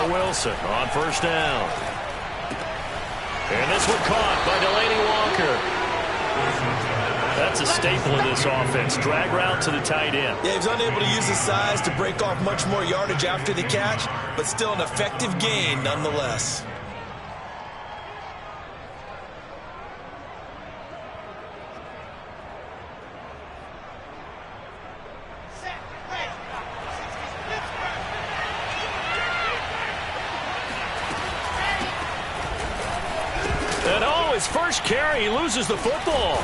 to Wilson on first down. And this one caught by Delaney Walker. That's a staple of this offense. Drag route to the tight end. Yeah, he's unable to use his size to break off much more yardage after the catch, but still an effective gain nonetheless. And oh, his first carry, he loses the football.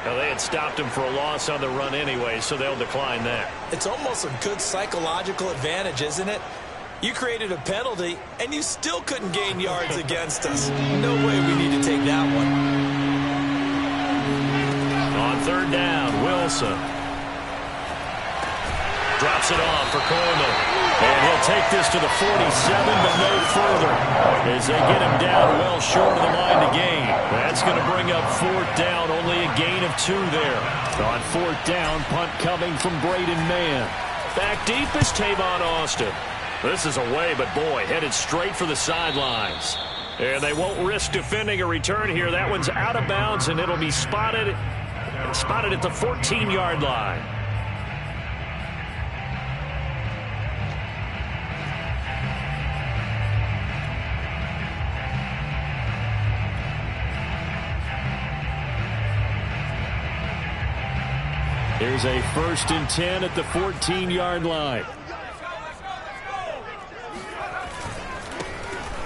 Now, they had stopped him for a loss on the run anyway, so they'll decline that. It's almost a good psychological advantage, isn't it? You created a penalty, and you still couldn't gain yards against us. No way we need to take that one. On third down, Wilson drops it off for Coleman. And he'll take this to the 47, but no further, as they get him down well short of the line to gain. That's going to bring up fourth down, only a gain of 2 there. On fourth down, punt coming from Braden Mann. Back deep is Tavon Austin. This is away, but boy, headed straight for the sidelines. And they won't risk defending a return here. That one's out of bounds, and it'll be spotted at the 14-yard line. Here's a 1st and 10 at the 14-yard line.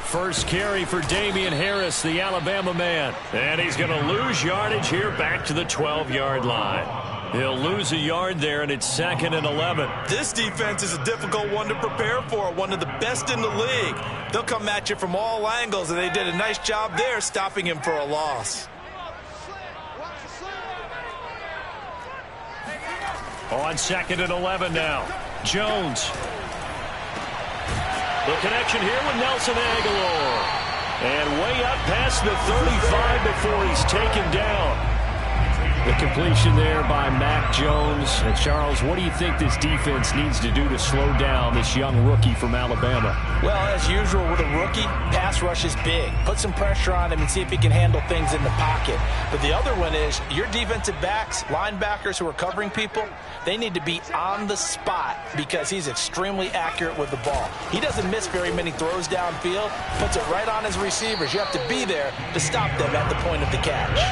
First carry for Damian Harris, the Alabama man. And he's going to lose yardage here back to the 12-yard line. He'll lose a yard there, and it's 2nd and 11. This defense is a difficult one to prepare for, one of the best in the league. They'll come at you from all angles, and they did a nice job there stopping him for a loss. On 2nd and 11 now. Jones. The connection here with Nelson Aguilar. And way up past the 35 before he's taken down. The completion there by Mac Jones. And Charles, what do you think this defense needs to do to slow down this young rookie from Alabama? Well, as usual with a rookie, pass rush is big. Put some pressure on him and see if he can handle things in the pocket. But the other one is your defensive backs, linebackers who are covering people, they need to be on the spot because he's extremely accurate with the ball. He doesn't miss very many throws downfield, puts it right on his receivers. You have to be there to stop them at the point of the catch.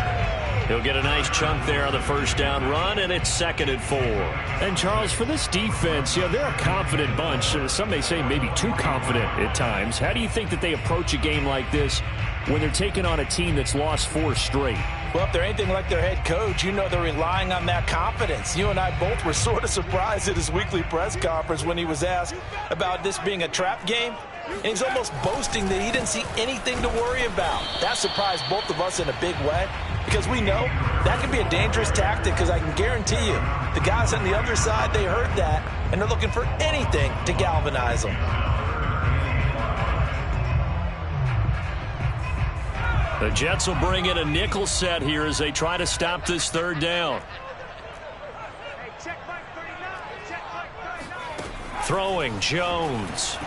He'll get a nice chunk there on the first down run, and it's 2nd and 4. And, Charles, for this defense, they're a confident bunch. Some may say maybe too confident at times. How do you think that they approach a game like this when they're taking on a team that's lost 4 straight? Well, if they're anything like their head coach, you know they're relying on that confidence. You and I both were sort of surprised at his weekly press conference when he was asked about this being a trap game. And he's almost boasting that he didn't see anything to worry about. That surprised both of us in a big way because we know that could be a dangerous tactic because I can guarantee you the guys on the other side, they heard that, and they're looking for anything to galvanize them. The Jets will bring in a nickel set here as they try to stop this third down. Throwing Jones.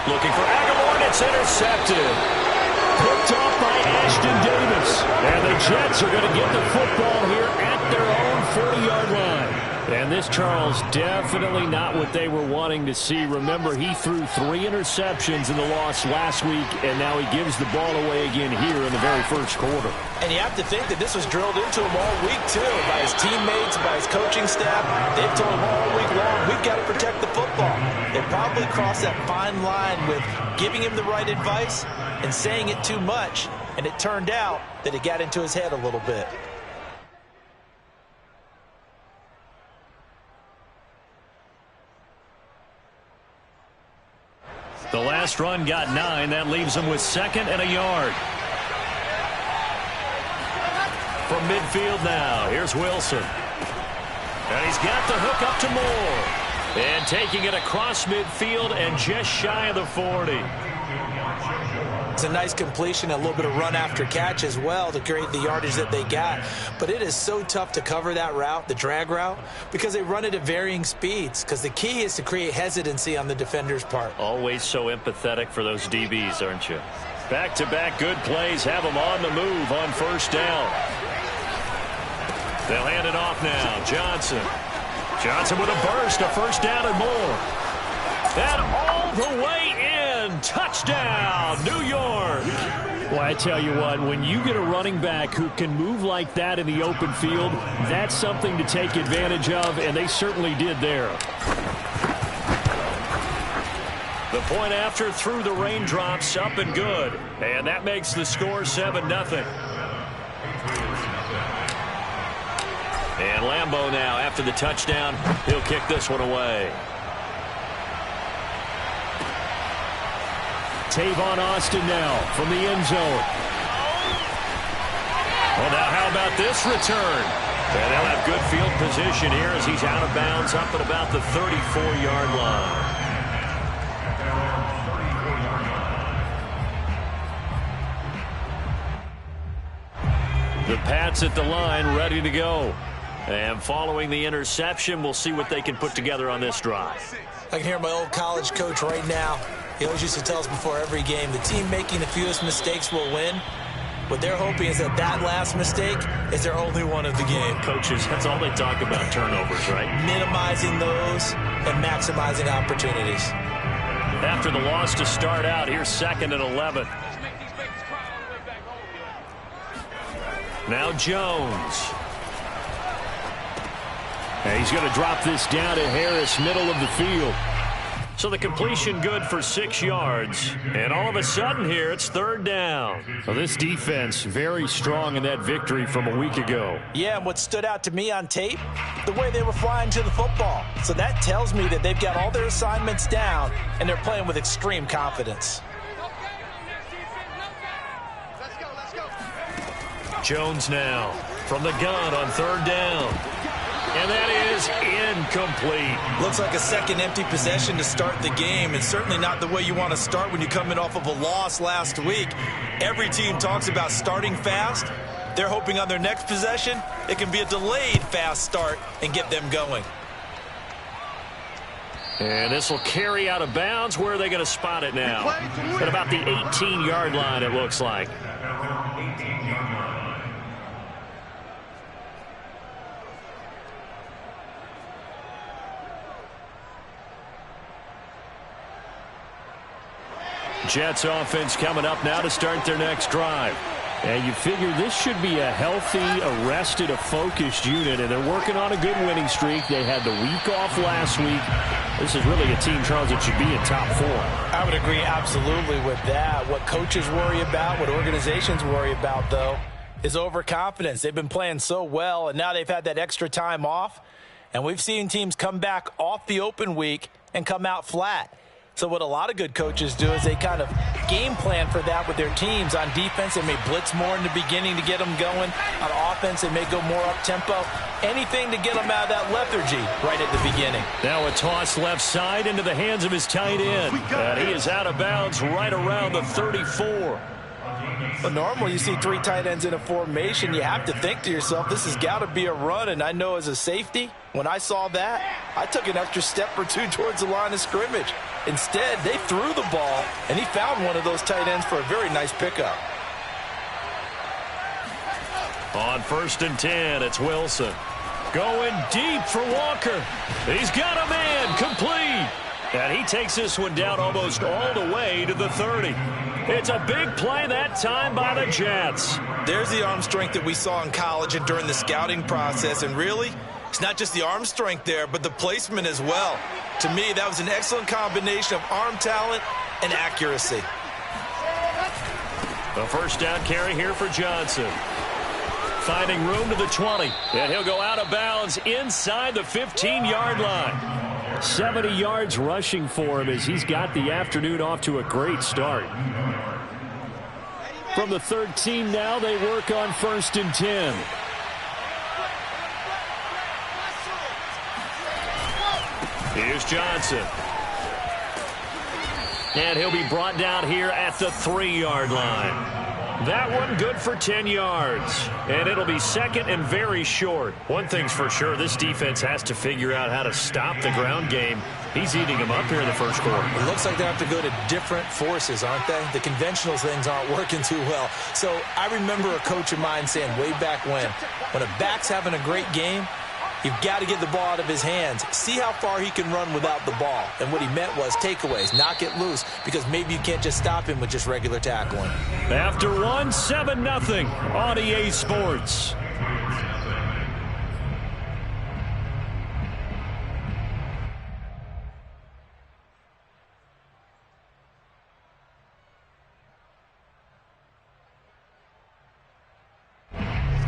Looking for Aguilar, and it's intercepted. Picked off by Ashton Davis. And the Jets are going to get the football here at their own 40-yard line. And this, Charles, definitely not what they were wanting to see. Remember, he threw 3 interceptions in the loss last week, and now he gives the ball away again here in the very first quarter. And you have to think that this was drilled into him all week, too, by his teammates, by his coaching staff. They've told him all week long, we've got to protect the football. They probably crossed that fine line with giving him the right advice and saying it too much, and it turned out that it got into his head a little bit. The last run got 9. That leaves him with 2nd and a yard. From midfield now, here's Wilson. And he's got the hook up to Moore. And taking it across midfield and just shy of the 40. It's a nice completion, a little bit of run after catch as well to create the yardage that they got. But it is so tough to cover that route, the drag route, because they run it at varying speeds. Because the key is to create hesitancy on the defender's part. Always so empathetic for those DBs, aren't you? Back-to-back good plays have them on the move on first down. They'll hand it off now. Johnson. Johnson with a burst, a first down and more. And all the way in. Touchdown, New York. Well, I tell you what, when you get a running back who can move like that in the open field, that's something to take advantage of, and they certainly did there. The point after through the raindrops, up and good. And that makes the score 7-0. And Lambeau now, after the touchdown, he'll kick this one away. Tavon Austin now from the end zone. Well, now how about this return? And they'll have good field position here as he's out of bounds up at about the 34-yard line. The Pats at the line, ready to go. And following the interception, we'll see what they can put together on this drive. I can hear my old college coach right now. He always used to tell us before every game, the team making the fewest mistakes will win. What they're hoping is that that last mistake is their only one of the game. Coaches, that's all they talk about, turnovers, right? Minimizing those and maximizing opportunities. After the loss to start out, here's 2nd and 11. Now Jones. And he's going to drop this down to Harris, middle of the field. So the completion good for 6 yards. And all of a sudden here, it's 3rd down. Well, this defense very strong in that victory from a week ago. Yeah, and what stood out to me on tape, the way they were flying to the football. So that tells me that they've got all their assignments down, and they're playing with extreme confidence. Jones now from the gun on 3rd down. And that is incomplete. Looks like a second empty possession to start the game, and certainly not the way you want to start when you're coming off of a loss last week. Every team talks about starting fast. They're hoping on their next possession, it can be a delayed fast start and get them going. And this will carry out of bounds. Where are they going to spot it now? At about the 18-yard line, it looks like. Jets offense coming up now to start their next drive. And you figure this should be a healthy, arrested, a focused unit, and they're working on a good winning streak. They had the week off last week. This is really a team, Charles, that should be in top 4. I would agree absolutely with that. What coaches worry about, what organizations worry about, though, is overconfidence. They've been playing so well, and now they've had that extra time off. And we've seen teams come back off the open week and come out flat. So what a lot of good coaches do is they kind of game plan for that with their teams. On defense, they may blitz more in the beginning to get them going. On offense, they may go more up-tempo. Anything to get them out of that lethargy right at the beginning. Now a toss left side into the hands of his tight end. And he is out of bounds right around the 34. But normally you see 3 tight ends in a formation. You have to think to yourself, this has got to be a run. And I know as a safety, when I saw that, I took an extra step or 2 towards the line of scrimmage. Instead, they threw the ball, and he found one of those tight ends for a very nice pickup. On 1st and 10, it's Wilson. Going deep for Walker. He's got a man, complete. And he takes this one down almost all the way to the 30. It's a big play that time by the Jets. There's the arm strength that we saw in college and during the scouting process. And really, it's not just the arm strength there, but the placement as well. To me, that was an excellent combination of arm talent and accuracy. The first down carry here for Johnson. Finding room to the 20. And he'll go out of bounds inside the 15-yard line. 70 yards rushing for him as he's got the afternoon off to a great start. From the 13 now, they work on 1st and 10. Here's Johnson. And he'll be brought down here at the 3-yard line. That one good for 10 yards. And it'll be second and very short. One thing's for sure, this defense has to figure out how to stop the ground game. He's eating them up here in the first quarter. It looks like they have to go to different forces, aren't they? The conventional things aren't working too well. So I remember a coach of mine saying way back when a back's having a great game, you've got to get the ball out of his hands. See how far he can run without the ball. And what he meant was takeaways, knock it loose, because maybe you can't just stop him with just regular tackling. After one, 7-0 on EA Sports.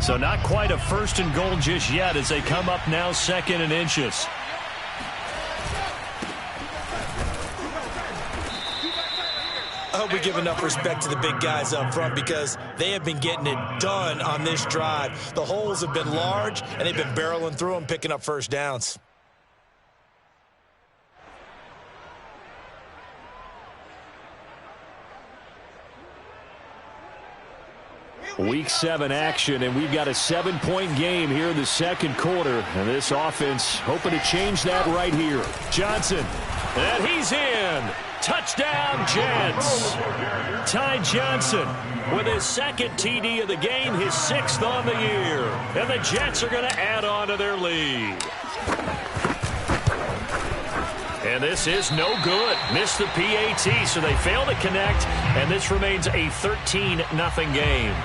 So not quite a first and goal just yet as they come up now second and inches. I hope we give enough respect to the big guys up front because they have been getting it done on this drive. The holes have been large, and they've been barreling through them, picking up first downs. Week 7 action, and we've got a 7-point game here in the second quarter. And this offense hoping to change that right here. Johnson, and he's in. Touchdown, Jets. Ty Johnson with his second TD of the game, his 6th on the year. And the Jets are going to add on to their lead. And this is no good. Missed the PAT, so they fail to connect, and this remains a 13-0 game.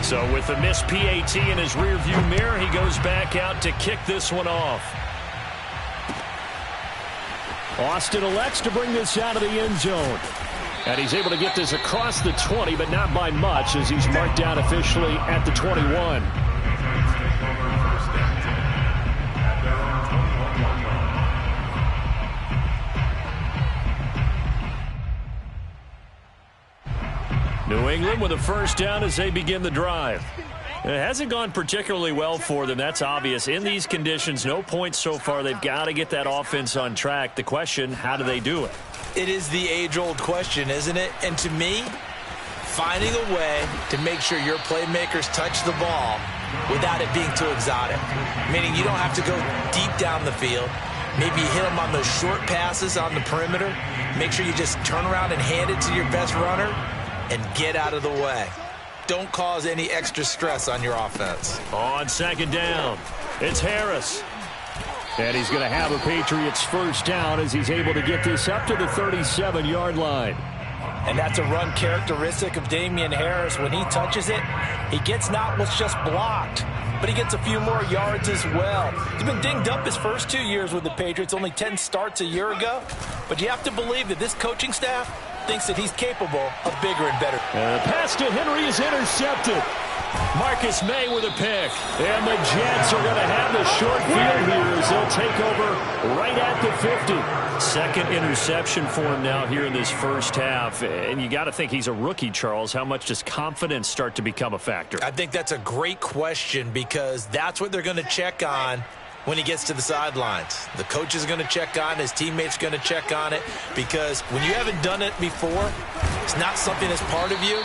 So with the missed PAT in his rearview mirror, he goes back out to kick this one off. Austin elects to bring this out of the end zone. And he's able to get this across the 20, but not by much as he's marked down officially at the 21. New England with a first down as they begin the drive. It hasn't gone particularly well for them. That's obvious. In these conditions, no points so far. They've got to get that offense on track. The question, how do they do it? It is the age-old question, isn't it? And to me, finding a way to make sure your playmakers touch the ball without it being too exotic. Meaning you don't have to go deep down the field. Maybe you hit them on those short passes on the perimeter. Make sure you just turn around and hand it to your best runner and get out of the way. Don't cause any extra stress on your offense. On second down, it's Harris. And he's going to have a Patriots first down as he's able to get this up to the 37-yard line. And that's a run characteristic of Damian Harris. When he touches it, he gets not what's just blocked, but he gets a few more yards as well. He's been dinged up his first 2 years with the Patriots, only 10 starts a year ago. But you have to believe that this coaching staff thinks that he's capable of bigger and better. And the pass to Henry is intercepted. Marcus May with a pick. And the Jets are going to have the short field here as they'll take over right at the 50. Second interception for him now here in this first half. And you got to think he's a rookie, Charles. How much does confidence start to become a factor? I think that's a great question because that's what they're going to check on when he gets to the sidelines. The coach is going to check on it. His teammates are going to check on it because when you haven't done it before, it's not something that's part of you.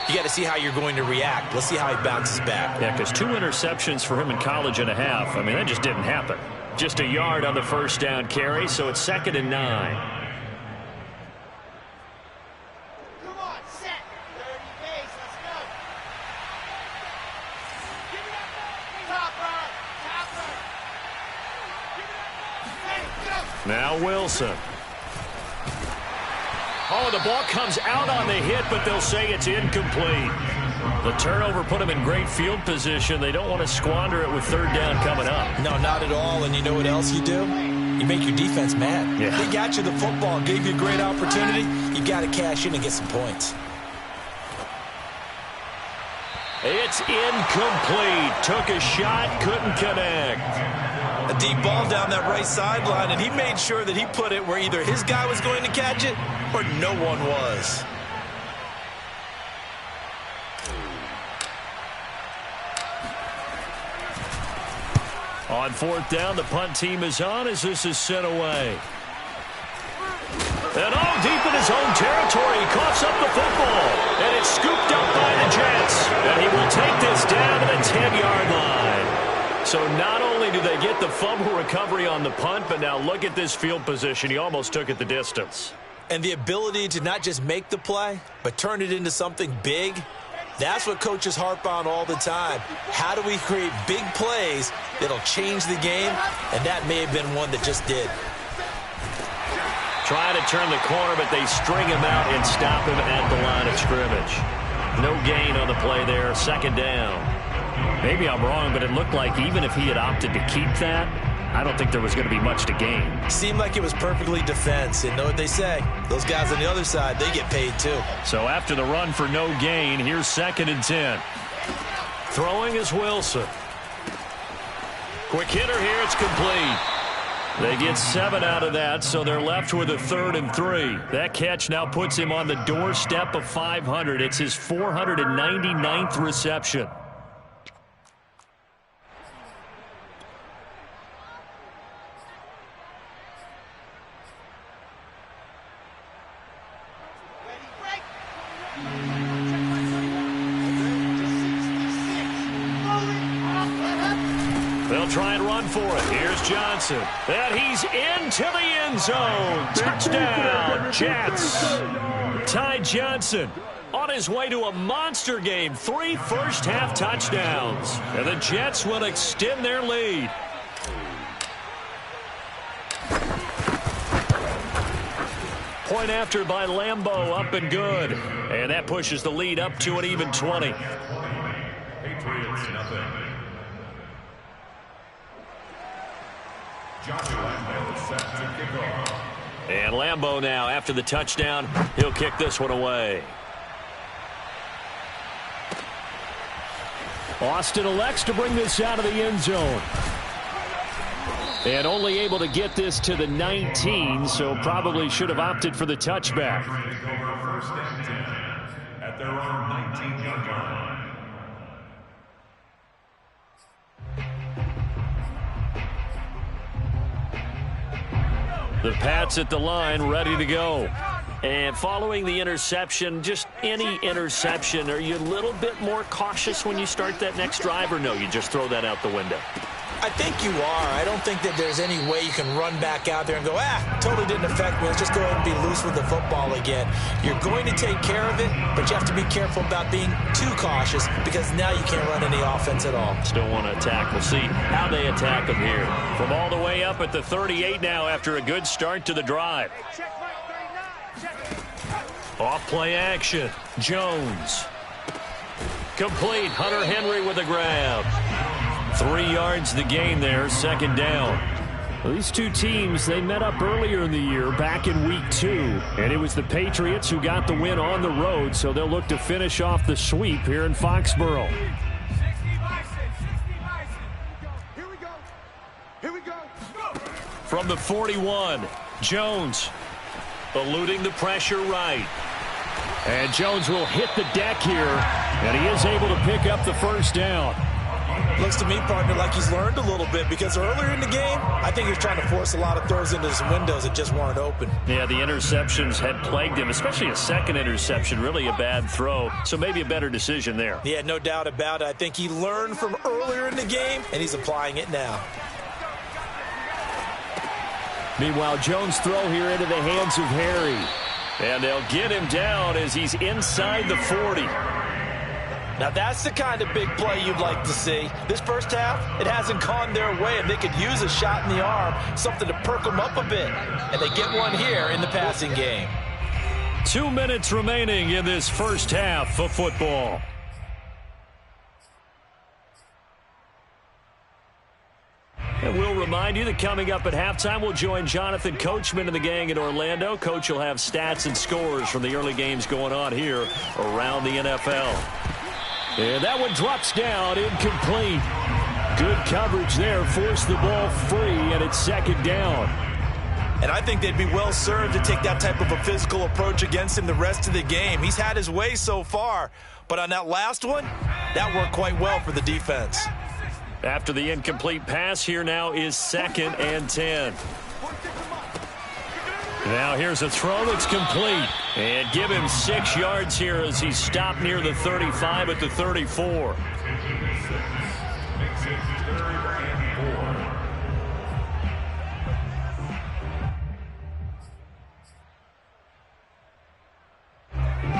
You got to see how you're going to react. Let's see how he bounces back. Yeah, because 2 interceptions for him in college and a half. I mean, that just didn't happen. Just a yard on the first down carry, so it's 2nd and 9. Now Wilson. Oh, the ball comes out on the hit, but they'll say it's incomplete. The turnover put them in great field position. They don't want to squander it with 3rd down coming up. No, not at all. And you know what else you do? You make your defense mad. Yeah. They got you the football, gave you a great opportunity. You got to cash in and get some points. It's incomplete. Took a shot, couldn't connect. A deep ball down that right sideline, and he made sure that he put it where either his guy was going to catch it or no one was. On 4th down, the punt team is on as this is sent away. And all deep in his own territory, he coughs up the football. And it's scooped up by the Jets. And he will take this down to the 10-yard line. So not only do they get the fumble recovery on the punt, but now look at this field position. He almost took it the distance. And the ability to not just make the play, but turn it into something big, that's what coaches harp on all the time. How do we create big plays that'll change the game? And that may have been one that just did. Trying to turn the corner, but they string him out and stop him at the line of scrimmage. No gain on the play there, second down. Maybe I'm wrong, but it looked like even if he had opted to keep that, I don't think there was going to be much to gain. Seemed like it was perfectly defense. And know what they say? Those guys on the other side, they get paid too. So after the run for no gain, here's 2nd and 10. Throwing is Wilson. Quick hitter here, it's complete. They get 7 out of that, so they're left with a 3rd and 3. That catch now puts him on the doorstep of 500. It's his 499th reception. They'll try and run for it. Here's Johnson. And he's into the end zone. Touchdown, Jets. Ty Johnson on his way to a monster game. 3 first-half touchdowns. And the Jets will extend their lead. Point after by Lambeau, up and good. And that pushes the lead up to an even 20. Patriots, nothing. And Lambeau now, after the touchdown, he'll kick this one away. Austin elects to bring this out of the end zone. And only able to get this to the 19, so probably should have opted for the touchback. First and 10 at their own 19-yard line. The Pats at the line, ready to go. And following the interception, just any interception, are you a little bit more cautious when you start that next drive, or no, you just throw that out the window? I think you are. I don't think that there's any way you can run back out there and go, totally didn't affect me. Let's just go ahead and be loose with the football again. You're going to take care of it, but you have to be careful about being too cautious because now you can't run any offense at all. Still want to attack. We'll see how they attack them here. From all the way up at the 38 now after a good start to the drive. Off play action. Jones. Complete. Hunter Henry with a grab. 3 yards the gain there, second down. Well, these two teams, they met up earlier in the year, back in week 2. And it was the Patriots who got the win on the road, so they'll look to finish off the sweep here in Foxborough. From the 41, Jones eluding the pressure right. And Jones will hit the deck here, and he is able to pick up the first down. Looks to me, partner, like he's learned a little bit because earlier in the game, I think he was trying to force a lot of throws into some windows that just weren't open. Yeah, the interceptions had plagued him, especially a second interception, really a bad throw. So maybe a better decision there. Yeah, no doubt about it. I think he learned from earlier in the game, and he's applying it now. Meanwhile, Jones' throw here into the hands of Harry. And they'll get him down as he's inside the 40. Now, that's the kind of big play you'd like to see. This first half, it hasn't gone their way, and they could use a shot in the arm, something to perk them up a bit. And they get one here in the passing game. 2 minutes remaining in this first half of football. And we'll remind you that coming up at halftime, we'll join Jonathan Coachman and the gang in Orlando. Coach will have stats and scores from the early games going on here around the NFL. And that one drops down, incomplete. Good coverage there, forced the ball free, and it's second down. And I think they'd be well served to take that type of a physical approach against him the rest of the game. He's had his way so far, but on that last one, that worked quite well for the defense. After the incomplete pass, here now is 2nd and 10. Now here's a throw that's complete. And give him 6 yards here as he stopped near the 35 at the 34.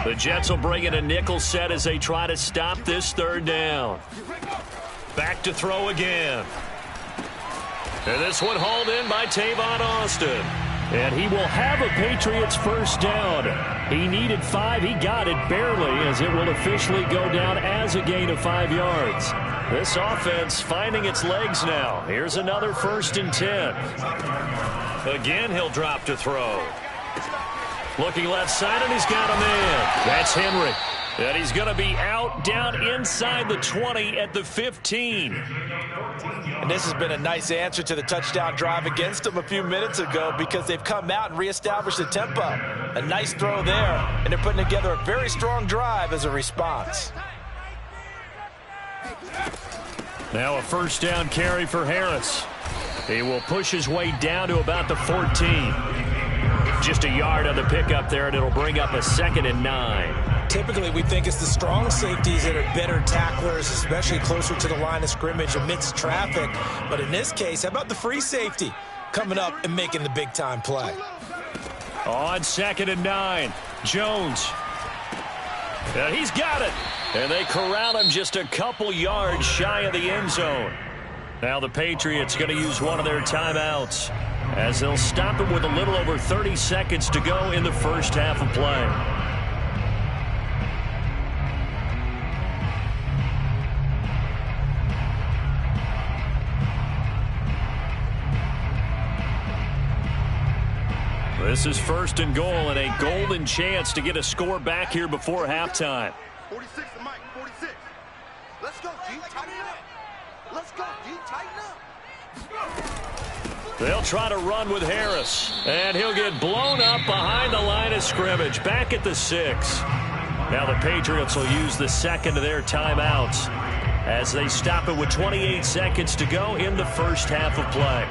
The Jets will bring in a nickel set as they try to stop this 3rd down. Back to throw again. And this one hauled in by Tavon Austin. And he will have a Patriots 1st down. He needed 5. He got it barely as it will officially go down as a gain of 5 yards. This offense finding its legs now. Here's another 1st and 10. Again, he'll drop to throw. Looking left side, and he's got a man. That's Henry. And he's going to be out down inside the 20 at the 15. And this has been a nice answer to the touchdown drive against them a few minutes ago because they've come out and reestablished the tempo. A nice throw there, and they're putting together a very strong drive as a response. Now a 1st down carry for Harris. He will push his way down to about the 14. Just a yard on the pickup there, and it'll bring up a 2nd and 9. Typically, we think it's the strong safeties that are better tacklers, especially closer to the line of scrimmage amidst traffic. But in this case, how about the free safety coming up and making the big-time play? On 2nd and 9, Jones. And he's got it. And they corral him just a couple yards shy of the end zone. Now the Patriots going to use one of their timeouts as they'll stop him with a little over 30 seconds to go in the 1st half of play. This is 1st and goal and a golden chance to get a score back here before halftime. 46 to Mike, 46. Let's go, G. Tighten up. Let's go, G. Tighten up. They'll try to run with Harris, and he'll get blown up behind the line of scrimmage, back at the 6. Now the Patriots will use the 2nd of their timeouts as they stop it with 28 seconds to go in the 1st half of play.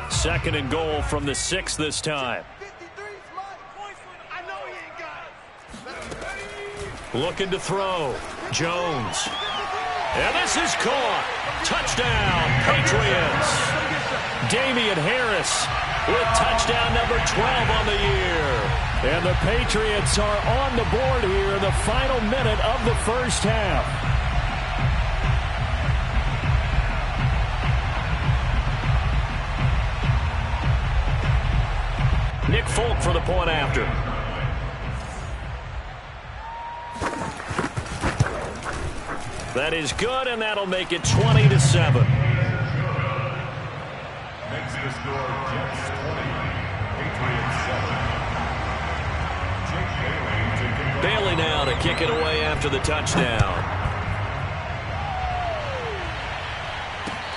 Second and goal from the 6 this time. Looking to throw. Jones. And this is caught. Touchdown, Patriots. Damian Harris with touchdown number 12 on the year. And the Patriots are on the board here in the final minute of the 1st half. Nick Folk for the point after. That is good, and that'll make it 20-7. Makes the score Jets 20, Patriots 7. Jake Bailey to kick it. Bailey now to kick it away after the touchdown.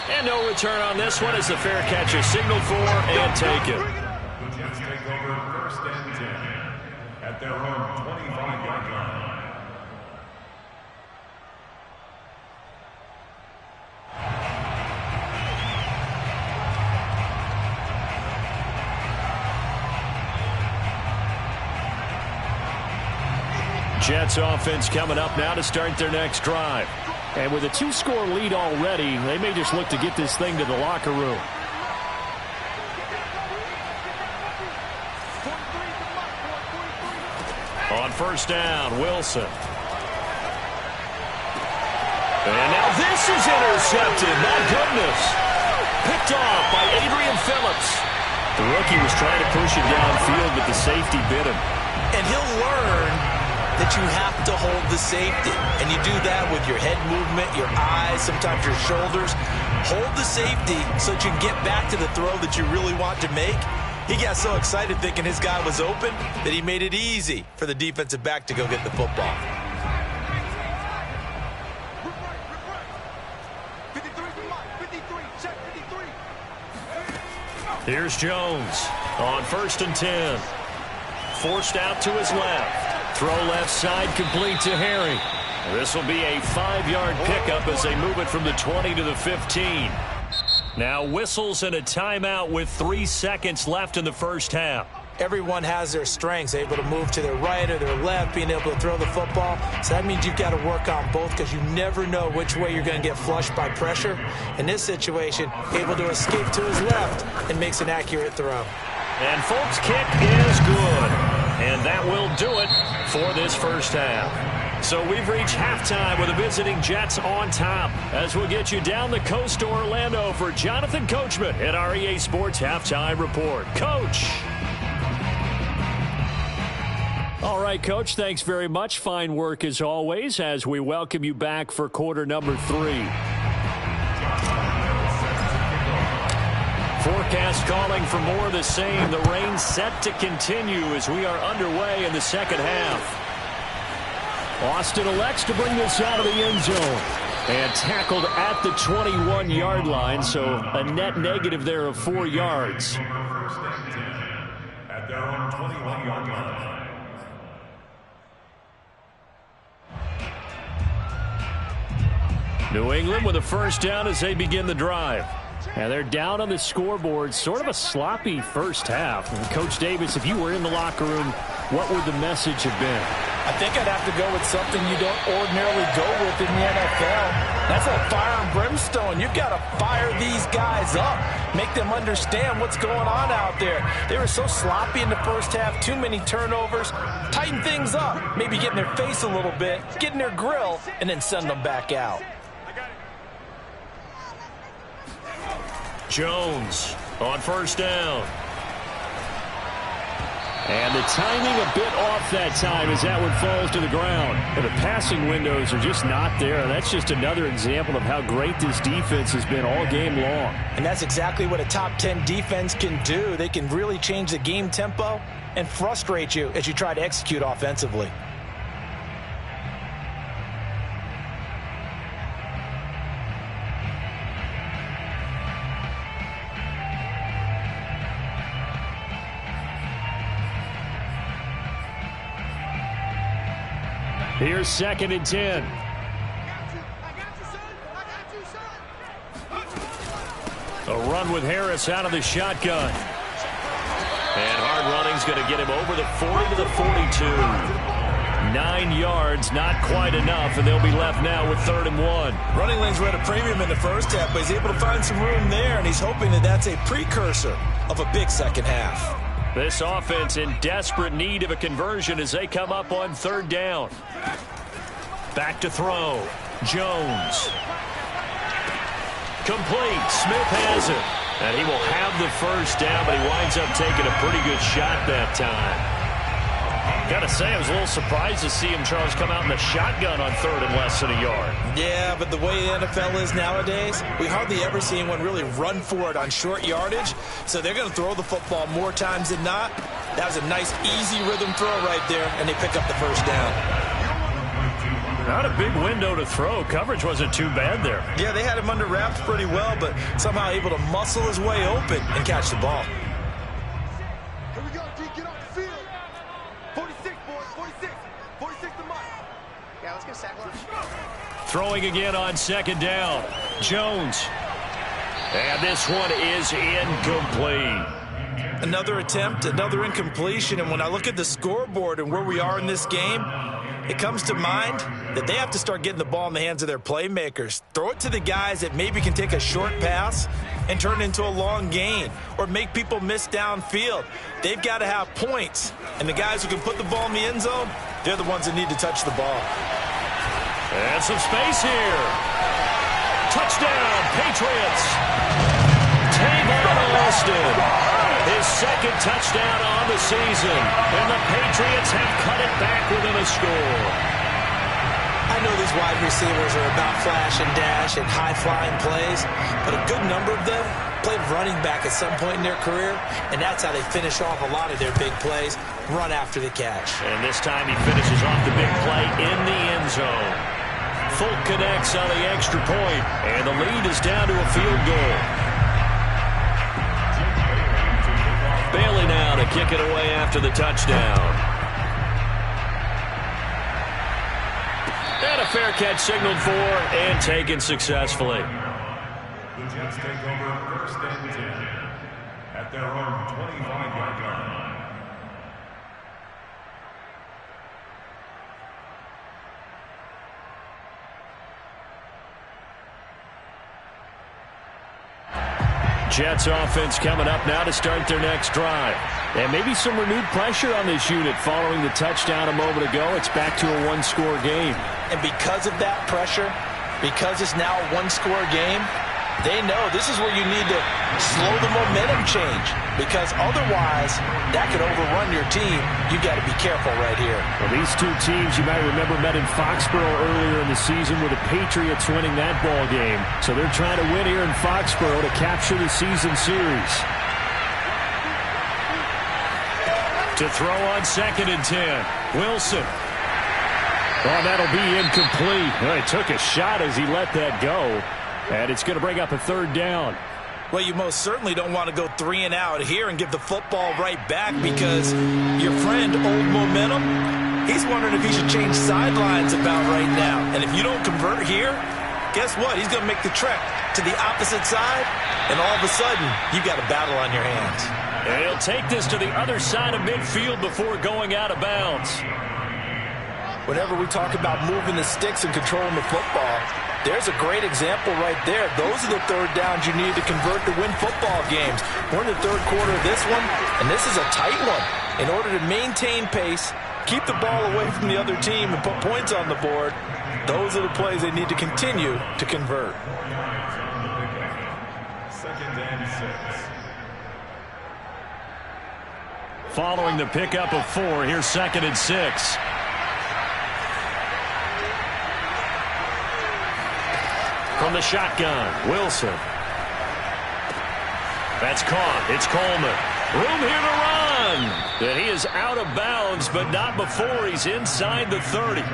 And no return on this one as the fair catch is signaled for and taken. The Jets take over 1st and 10 at their own 25-yard line. Jets offense coming up now to start their next drive. And with a 2-score lead already, they may just look to get this thing to the locker room. On 1st down, Wilson. And now this is intercepted. My goodness. Picked off by Adrian Phillips. The rookie was trying to push it downfield, but the safety bit him. And he'll learn that you have to hold the safety. And you do that with your head movement, your eyes, sometimes your shoulders. Hold the safety so that you can get back to the throw that you really want to make. He got so excited thinking his guy was open that he made it easy for the defensive back to go get the football. 53 for Mike, 53, check 53. Here's Jones on 1st and 10. forced out to his left. Throw left side complete to Harry. This will be a 5-yard pickup as they move it from the 20 to the 15. Now whistles and a timeout with 3 seconds left in the first half. Everyone has their strengths, able to move to their right or their left, being able to throw the football. So that means you've got to work on both because you never know which way you're going to get flushed by pressure. In this situation, able to escape to his left and makes an accurate throw. And Folk's kick is good. And that will do it for this first half. So we've reached halftime with the visiting Jets on top. As we'll get you down the coast to Orlando for Jonathan Coachman at our EA Sports Halftime Report. Coach. All right, Coach, thanks very much. Fine work as always as we welcome you back for quarter number 3. Forecast calling for more of the same. The rain set to continue as we are underway in the second half. Austin elects to bring this out of the end zone. And tackled at the 21-yard line, so a net negative there of 4 yards. At their own 21-yard line. New England with a first down as they begin the drive. And they're down on the scoreboard. Sort of a sloppy first half. And Coach Davis, if you were in the locker room, what would the message have been? I think I'd have to go with something you don't ordinarily go with in the NFL. That's a fire and brimstone. You've got to fire these guys up. Make them understand what's going on out there. They were so sloppy in the first half. Too many turnovers. Tighten things up. Maybe get in their face a little bit. Get in their grill. And then send them back out. Jones on first down. And the timing a bit off that time as that one falls to the ground. And the passing windows are just not there. That's just another example of how great this defense has been all game long. And that's exactly what a top 10 defense can do. They can really change the game tempo and frustrate you as you try to execute offensively. Here's 2nd and 10. A run with Harris out of the shotgun. And hard running's going to get him over the 40 to the 42. 9 yards, not quite enough, and they'll be left now with 3rd and 1. Running lanes were at a premium in the first half, but he's able to find some room there, and he's hoping that that's a precursor of a big second half. This offense in desperate need of a conversion as they come up on 3rd down. Back to throw. Jones. Complete. Smith has it. And he will have the first down, but he winds up taking a pretty good shot that time. Gotta say, I was a little surprised to see him, Charles, come out in the shotgun on 3rd and less than a yard. Yeah, but the way the NFL is nowadays, we hardly ever see anyone really run for it on short yardage. So they're going to throw the football more times than not. That was a nice, easy rhythm throw right there, and they pick up the first down. Not a big window to throw. Coverage wasn't too bad there. Yeah, they had him under wraps pretty well, but somehow able to muscle his way open and catch the ball. Here we go, D. Get off the field. 46, boys. 46. 46 to Mike. Yeah, let's get sack lunch. Throwing again on 2nd down. Jones. And this one is incomplete. Another attempt, another incompletion, and when I look at the scoreboard and where we are in this game, it comes to mind that they have to start getting the ball in the hands of their playmakers. Throw it to the guys that maybe can take a short pass and turn it into a long gain or make people miss downfield. They've got to have points, and the guys who can put the ball in the end zone, they're the ones that need to touch the ball. And some space here. Touchdown, Patriots. Tavon Austin. His 2nd touchdown on the season. And the Patriots have cut it back within a score. I know these wide receivers are about flash and dash and high-flying plays, but a good number of them played running back at some point in their career, and that's how they finish off a lot of their big plays, run after the catch. And this time he finishes off the big play in the end zone. Folk connects on the extra point, and the lead is down to a field goal. Bailey now now to kick it away after the touchdown. And a fair catch signaled for and taken successfully. The Jets take over first and 10 at their own 25-yard line. Jets offense coming up now to start their next drive. And maybe some renewed pressure on this unit following the touchdown a moment ago. It's back to a one-score game. And because of that pressure, because it's now a one-score game, they know this is where you need to slow the momentum change, because otherwise that could overrun your team. You got to be careful right here. Well, these two teams, you might remember, met in Foxborough earlier in the season with the Patriots winning that ball game. So they're trying to win here in Foxborough to capture the season series. To throw on 2nd and 10, Wilson. Oh, that'll be incomplete. Well, he took a shot as he let that go. And it's going to bring up a 3rd down. Well, you most certainly don't want to go 3 and out here and give the football right back, because your friend, Old Momentum, he's wondering if he should change sidelines about right now. And if you don't convert here, guess what? He's going to make the trek to the opposite side, and all of a sudden, you've got a battle on your hands. And he'll take this to the other side of midfield before going out of bounds. Whenever we talk about moving the sticks and controlling the football, there's a great example right there. Those are the 3rd downs you need to convert to win football games. We're in the 3rd quarter of this one, and this is a tight one. In order to maintain pace, keep the ball away from the other team, and put points on the board, those are the plays they need to continue to convert. 2nd and 6. Following the pickup of 4, here's 2nd and 6. From the shotgun, Wilson. That's caught. It's Coleman. Room here to run. And he is out of bounds, but not before he's inside the 30.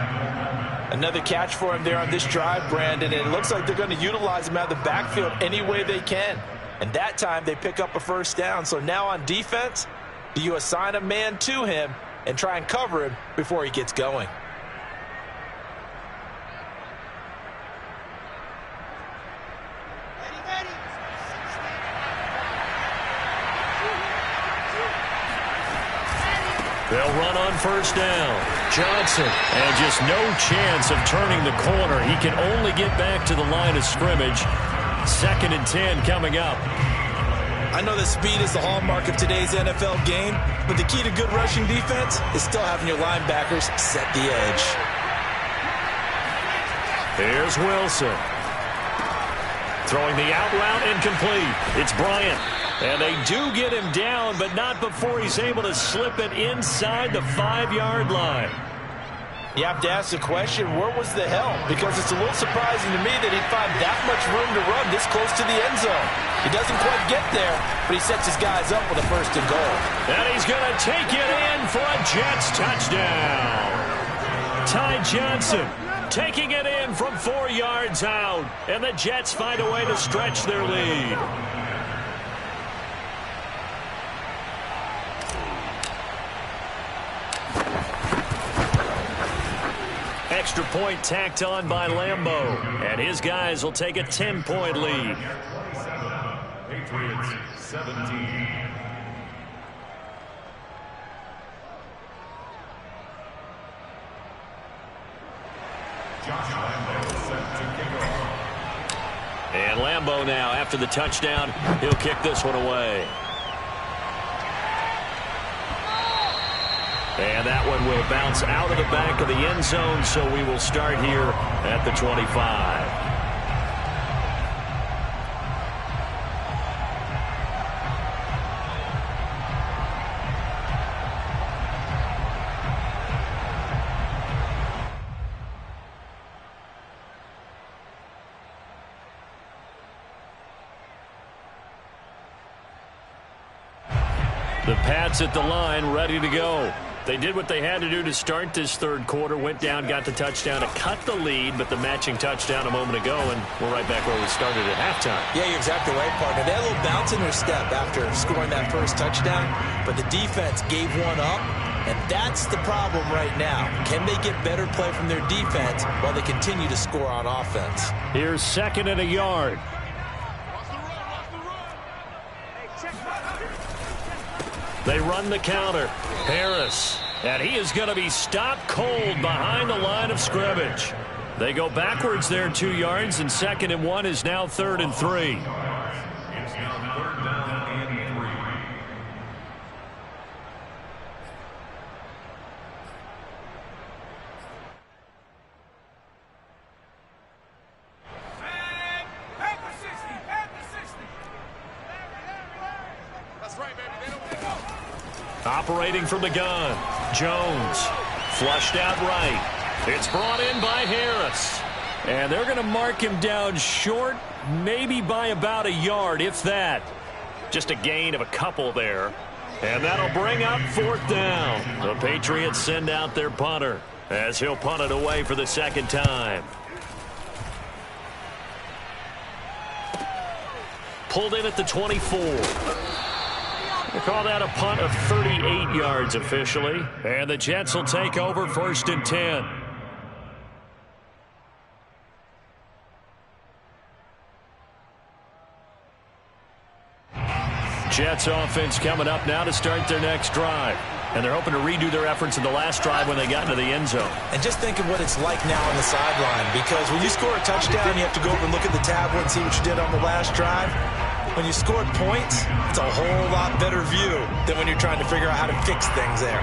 Another catch for him there on this drive, Brandon, and it looks like they're going to utilize him out of the backfield any way they can. And that time they pick up a 1st down. So now on defense, do you assign a man to him and try and cover him before he gets going? They'll run on 1st down. Johnson. And just no chance of turning the corner. He can only get back to the line of scrimmage. 2nd and 10 coming up. I know that speed is the hallmark of today's NFL game, but the key to good rushing defense is still having your linebackers set the edge. Here's Wilson. Throwing the out route incomplete. It's Bryant. And they do get him down, but not before he's able to slip it inside the 5-yard line. You have to ask the question, where was the help? Because it's a little surprising to me that he'd find that much room to run this close to the end zone. He doesn't quite get there, but he sets his guys up with a 1st and goal. And he's going to take it in for a Jets touchdown. Ty Johnson taking it in from 4 yards out. And the Jets find a way to stretch their lead. Extra point tacked on by Lambeau. And his guys will take a 10-point lead. Patriots 17. Josh Lambeau set to kick off. And Lambeau now, after the touchdown, he'll kick this one away. And that one will bounce out of the back of the end zone, so we will start here at the 25. The Pats at the line, ready to go. They did what they had to do to start this third quarter, went down, got the touchdown to cut the lead, but the matching touchdown a moment ago, and we're right back where we started at halftime. Yeah, you're exactly right, partner. They had a little bounce in their step after scoring that first touchdown, but the defense gave one up, and that's the problem right now. Can they get better play from their defense while they continue to score on offense? Here's 2nd and a yard. They run the counter. Harris. And he is going to be stopped cold behind the line of scrimmage. They go backwards there 2 yards, and 2nd and 1 is now 3rd and 3. It's now 3rd down and 3. Operating from the gun. Jones. Flushed out right. It's brought in by Harris. And they're going to mark him down short, maybe by about a yard, if that. Just a gain of a couple there. And that'll bring up 4th down. The Patriots send out their punter as he'll punt it away for the 2nd time. Pulled in at the 24. We'll call that a punt of 38 yards officially. And the Jets will take over 1st and 10. Jets offense coming up now to start their next drive. And they're hoping to redo their efforts in the last drive when they got into the end zone. And just think of what it's like now on the sideline, because when you score a touchdown, you have to go over and look at the tablet and see what you did on the last drive. When you scored points, it's a whole lot better view than when you're trying to figure out how to fix things there.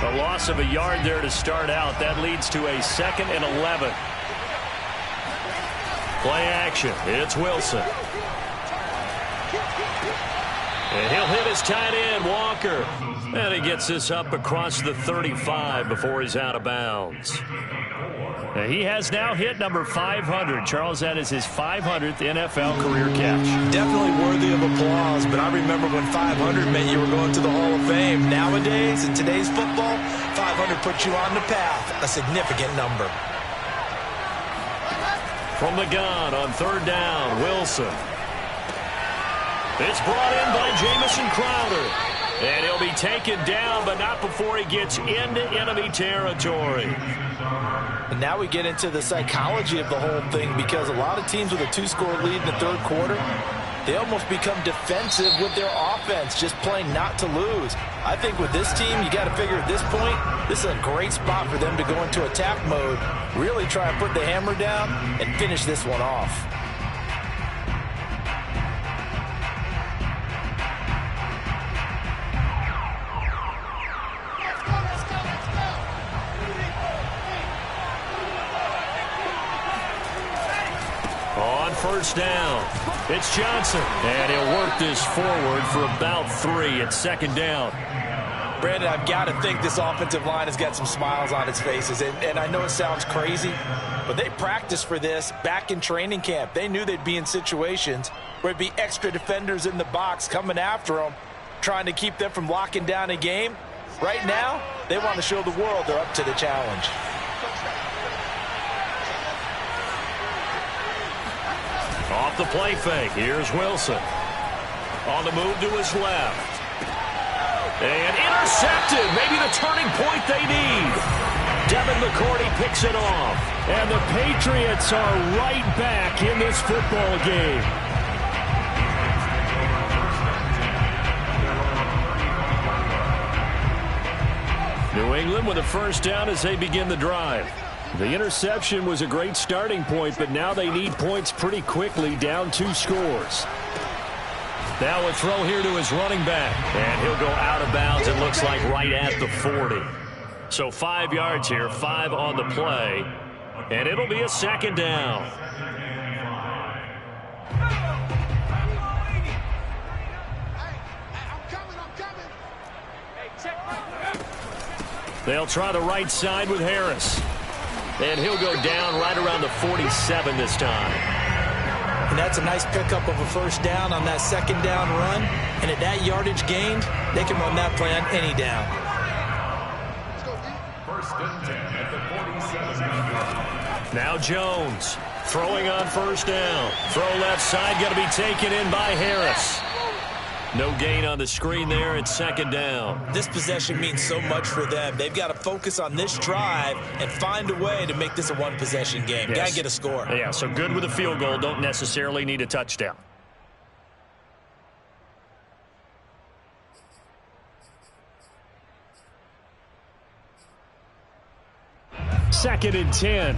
A loss of a yard there to start out. That leads to a 2nd and 11. Play action. It's Wilson. And he'll hit his tight end, Walker. And he gets this up across the 35 before he's out of bounds. And he has now hit number 500. Charles, that is his 500th NFL career catch. Definitely worthy of applause, but I remember when 500 meant you were going to the Hall of Fame. Nowadays, in today's football, 500 puts you on the path, a significant number. From the gun on 3rd down, Wilson. It's brought in by Jamison Crowder. And he'll be taken down, but not before he gets into enemy territory. And now we get into the psychology of the whole thing, because a lot of teams with a 2-score lead in the third quarter, they almost become defensive with their offense, just playing not to lose. I think with this team, you got to figure at this point, this is a great spot for them to go into attack mode, really try and put the hammer down and finish this one off. On 1st down, it's Johnson. And he'll work this forward for about 3 at 2nd down. Brandon, I've got to think this offensive line has got some smiles on its faces. And I know it sounds crazy, but they practiced for this back in training camp. They knew they'd be in situations where it'd be extra defenders in the box coming after them, trying to keep them from locking down a game. Right now, they want to show the world they're up to the challenge. Off the play fake, here's Wilson. On the move to his left. And intercepted, maybe the turning point they need. Devin McCourty picks it off. And the Patriots are right back in this football game. New England with a 1st down as they begin the drive. The interception was a great starting point, but now they need points pretty quickly, down 2 scores. Now a throw here to his running back, and he'll go out of bounds, it looks like right at the 40. So 5 yards here, 5 on the play, and it'll be a 2nd down. They'll try the right side with Harris. And he'll go down right around the 47 this time. And that's a nice pickup of a first down on that second down run. And at that yardage gained, they can run that play on any down. First and 10 at the 47. Now Jones throwing on first down. Throw left side, going to be taken in by Harris. No gain on the screen there. It's second down. This possession means so much for them. They've got to focus on this drive and find a way to make this a one-possession game. Yes. Got to get a score. Yeah, so good with a field goal. Don't necessarily need a touchdown. Second and 10.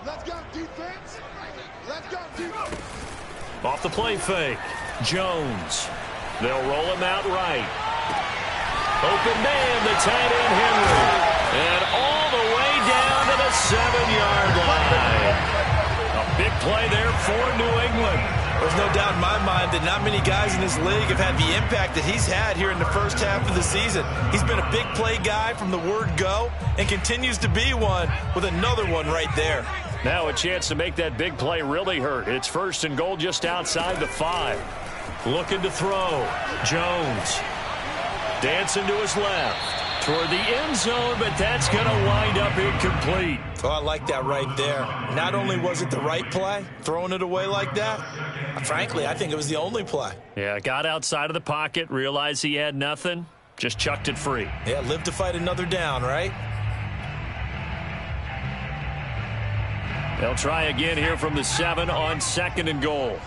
Let's go, defense. Let's go, defense. Off the play fake. Jones. They'll roll him out right. Open man, the tight end Henry. And all the way down to the 7-yard line. A big play there for New England. There's no doubt in my mind that not many guys in this league have had the impact that he's had here in the first half of the season. He's been a big play guy from the word go and continues to be one with another one right there. Now a chance to make that big play really hurt. It's first and goal just outside the 5. Looking to throw. Jones. Dancing to his left. Toward the end zone, but that's going to wind up incomplete. Oh, I like that right there. Not only was it the right play, throwing it away like that, frankly, I think it was the only play. Yeah, got outside of the pocket, realized he had nothing, just chucked it free. Yeah, live to fight another down, right? They'll try again here from the 7 on second and goal.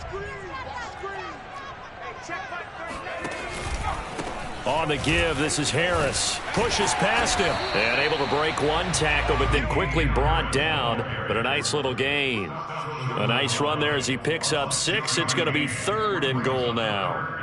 On the give, this is Harris. Pushes past him. And able to break one tackle, but then quickly brought down. But a nice little gain. A nice run there as he picks up 6. It's going to be third and goal now.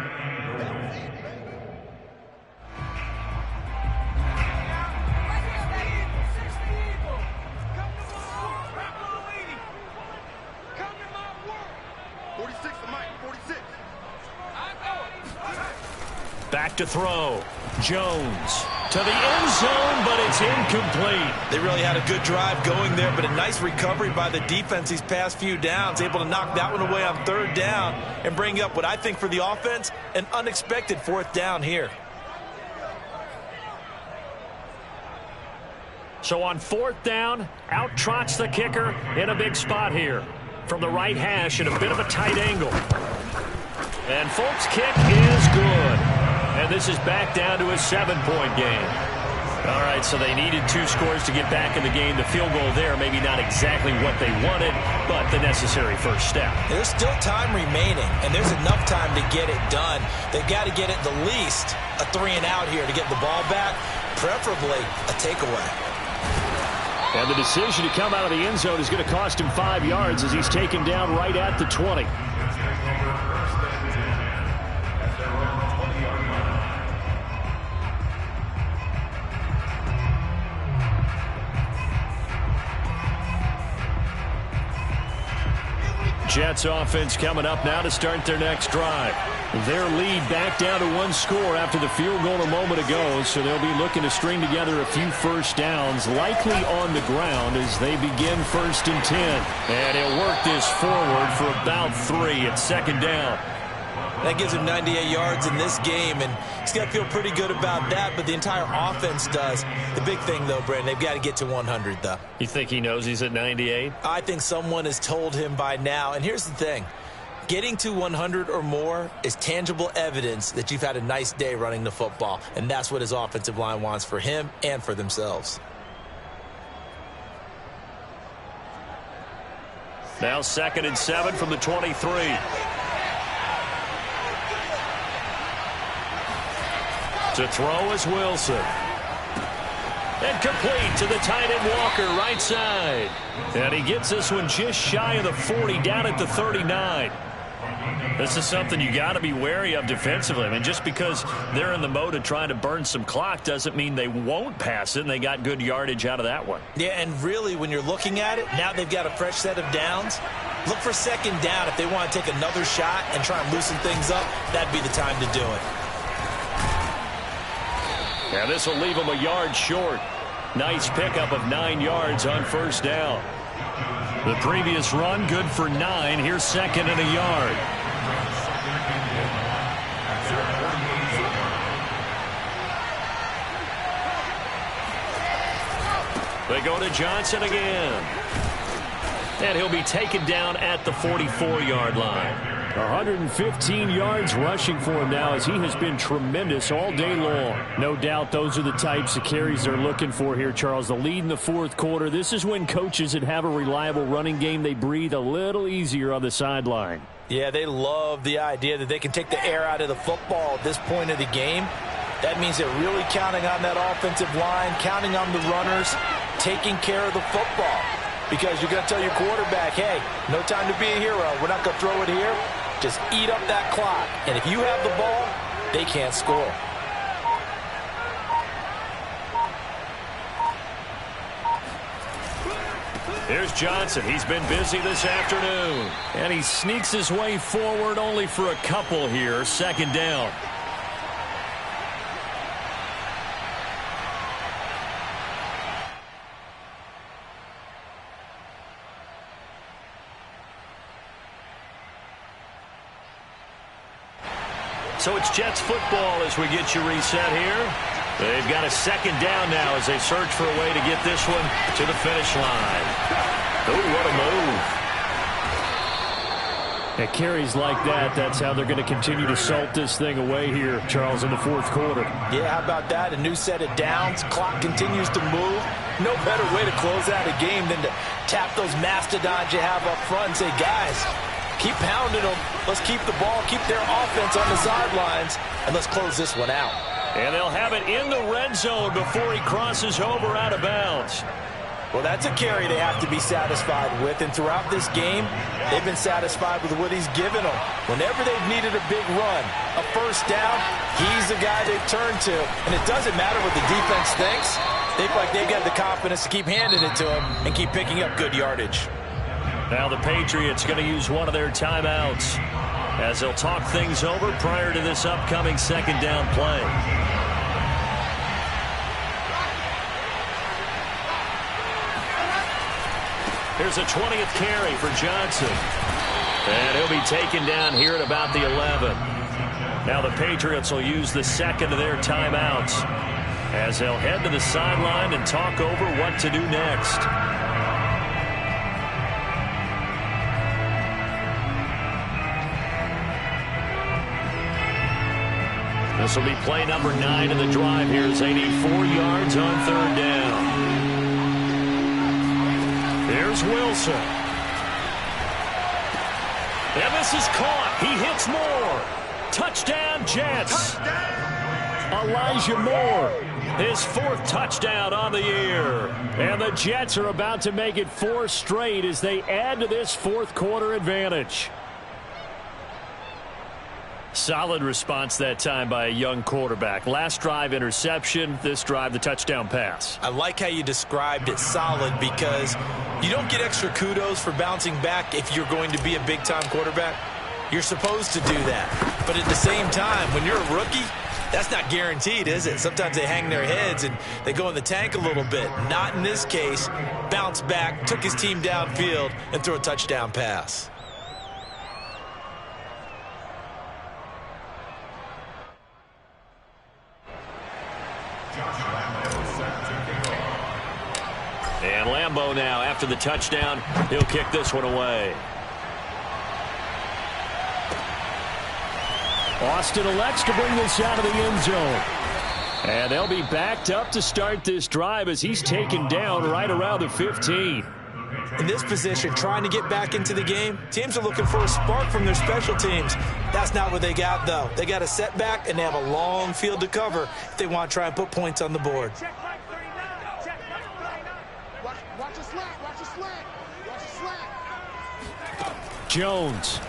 Back to throw. Jones to the end zone, but it's incomplete. They really had a good drive going there, but a nice recovery by the defense these past few downs, able to knock that one away on third down and bring up what I think for the offense, an unexpected fourth down here. So on fourth down, out trots the kicker in a big spot here. From the right hash in a bit of a tight angle. And Folk's kick is good. And this is back down to a 7-point game. All right, so they needed 2 scores to get back in the game. The field goal there, maybe not exactly what they wanted, but the necessary first step. There's still time remaining, and there's enough time to get it done. They've got to get at the least a 3-and-out here to get the ball back, preferably a takeaway. And the decision to come out of the end zone is going to cost him 5 yards as he's taken down right at the 20. Jets offense coming up now to start their next drive. Their lead back down to 1 score after the field goal a moment ago, so they'll be looking to string together a few first downs, likely on the ground as they begin first and 10. And he'll work this forward for about 3 at second down. That gives him 98 yards in this game, and he's got to feel pretty good about that, but the entire offense does. The big thing, though, Brandon, they've got to get to 100, though. You think he knows he's at 98? I think someone has told him by now, and here's the thing. Getting to 100 or more is tangible evidence that you've had a nice day running the football, and that's what his offensive line wants for him and for themselves. Now second and 7 from the 23. To throw is Wilson. And complete to the tight end Walker, right side. And he gets this one just shy of the 40, down at the 39. This is something you got to be wary of defensively. I mean, just because they're in the mode of trying to burn some clock doesn't mean they won't pass it, and they got good yardage out of that one. Yeah, and really, when you're looking at it, now they've got a fresh set of downs. Look for second down. If they want to take another shot and try and loosen things up, that'd be the time to do it. Yeah, this will leave them a yard short. Nice pickup of 9 yards on first down. The previous run good for 9. Here's second and a yard. They go to Johnson again. And he'll be taken down at the 44-yard line. 115 yards rushing for him now as he has been tremendous all day long. No doubt those are the types of carries they're looking for here, Charles. The lead in the fourth quarter. This is when coaches that have a reliable running game, they breathe a little easier on the sideline. Yeah, they love the idea that they can take the air out of the football at this point of the game. That means they're really counting on that offensive line, counting on the runners, taking care of the football. Because you're going to tell your quarterback, hey, no time to be a hero. We're not going to throw it here. Just eat up that clock. And if you have the ball, they can't score. Here's Johnson. He's been busy this afternoon. And he sneaks his way forward only for a couple here. Second down. So it's Jets football as we get you reset here. They've got a second down now as they search for a way to get this one to the finish line. Oh, what a move. At carries like that, that's how they're going to continue to salt this thing away here, Charles, in the fourth quarter. Yeah, how about that? A new set of downs. Clock continues to move. No better way to close out a game than to tap those mastodons you have up front and say, guys, keep pounding them. Let's keep the ball, keep their offense on the sidelines, and let's close this one out. And they'll have it in the red zone before he crosses over out of bounds. Well, that's a carry they have to be satisfied with, and throughout this game, they've been satisfied with what he's given them. Whenever they've needed a big run, a first down, he's the guy they've turned to. And it doesn't matter what the defense thinks. They feel like they've got the confidence to keep handing it to him and keep picking up good yardage. Now the Patriots going to use one of their timeouts as they'll talk things over prior to this upcoming second down play. Here's a 20th carry for Johnson. And he'll be taken down here at about the 11. Now the Patriots will use the second of their timeouts as they'll head to the sideline and talk over what to do next. This will be play number 9 in the drive here as they need 4 yards on third down. Here's Wilson. And this is caught. He hits Moore. Touchdown, Jets. Elijah Moore, his 4th touchdown on the year. And the Jets are about to make it 4 straight as they add to this fourth quarter advantage. Solid response that time by a young quarterback. Last drive, interception. This drive, the touchdown pass. I like how you described it, solid, because you don't get extra kudos for bouncing back if you're going to be a big-time quarterback. You're supposed to do that. But at the same time, when you're a rookie, that's not guaranteed, is it? Sometimes they hang their heads and they go in the tank a little bit. Not in this case. Bounce back, took his team downfield, and threw a touchdown pass. And Lambeau now, after the touchdown, he'll kick this one away. Austin elects to bring this out of the end zone. And they'll be backed up to start this drive as he's taken down right around the 15. In this position, trying to get back into the game, teams are looking for a spark from their special teams. That's not what they got, though. They got a setback, and they have a long field to cover if they want to try and put points on the board. Jones.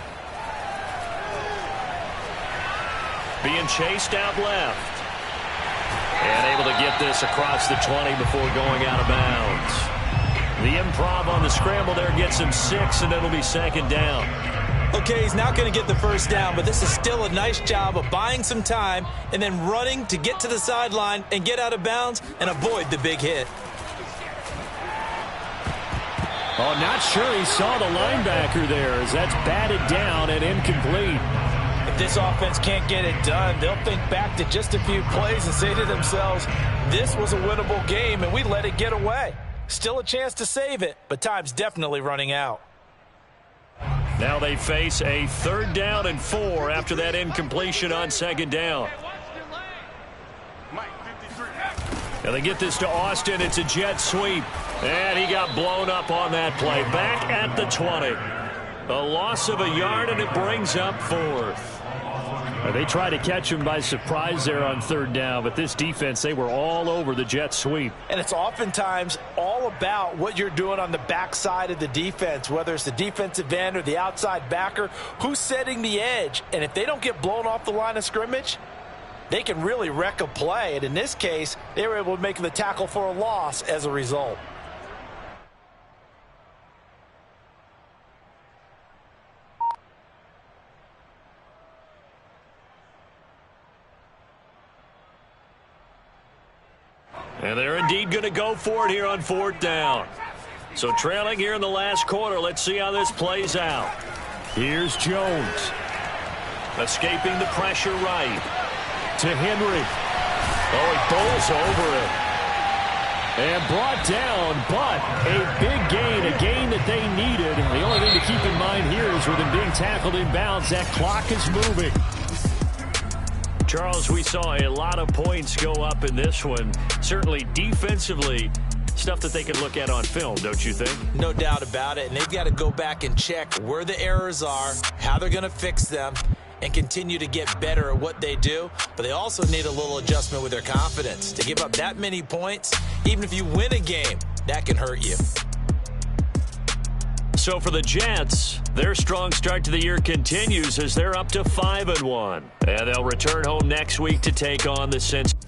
Being chased out left. And able to get this across the 20 before going out of bounds. The improv on the scramble there gets him 6, and it'll be second down. Okay, he's not going to get the first down, but this is still a nice job of buying some time and then running to get to the sideline and get out of bounds and avoid the big hit. Oh, not sure he saw the linebacker there as that's batted down and incomplete. If this offense can't get it done, they'll think back to just a few plays and say to themselves, this was a winnable game and we let it get away. Still a chance to save it, but time's definitely running out. Now they face a 3rd down and 4 after that incompletion on 2nd down. Now they get this to Austin. It's a jet sweep. And he got blown up on that play. Back at the 20. A loss of a yard, and it brings up 4th. They tried to catch him by surprise there on 3rd down, but this defense, they were all over the jet sweep. And it's oftentimes all about what you're doing on the backside of the defense, whether it's the defensive end or the outside backer, who's setting the edge. And if they don't get blown off the line of scrimmage, they can really wreck a play. And in this case, they were able to make the tackle for a loss as a result. And they're indeed going to go for it here on 4th down. So trailing here in the last quarter. Let's see how this plays out. Here's Jones. Escaping the pressure right. To Henry. Oh, he bowls over it. And brought down, but a big gain, a gain that they needed. And the only thing to keep in mind here is with him being tackled in bounds, that clock is moving. Charles, we saw a lot of points go up in this one. Certainly defensively, stuff that they can look at on film, don't you think? No doubt about it. And they've got to go back and check where the errors are, how they're going to fix them, and continue to get better at what they do. But they also need a little adjustment with their confidence. To give up that many points, even if you win a game, that can hurt you. So for the Jets, their strong start to the year continues as they're up to 5-1. And they'll return home next week to take on the Cincinnati.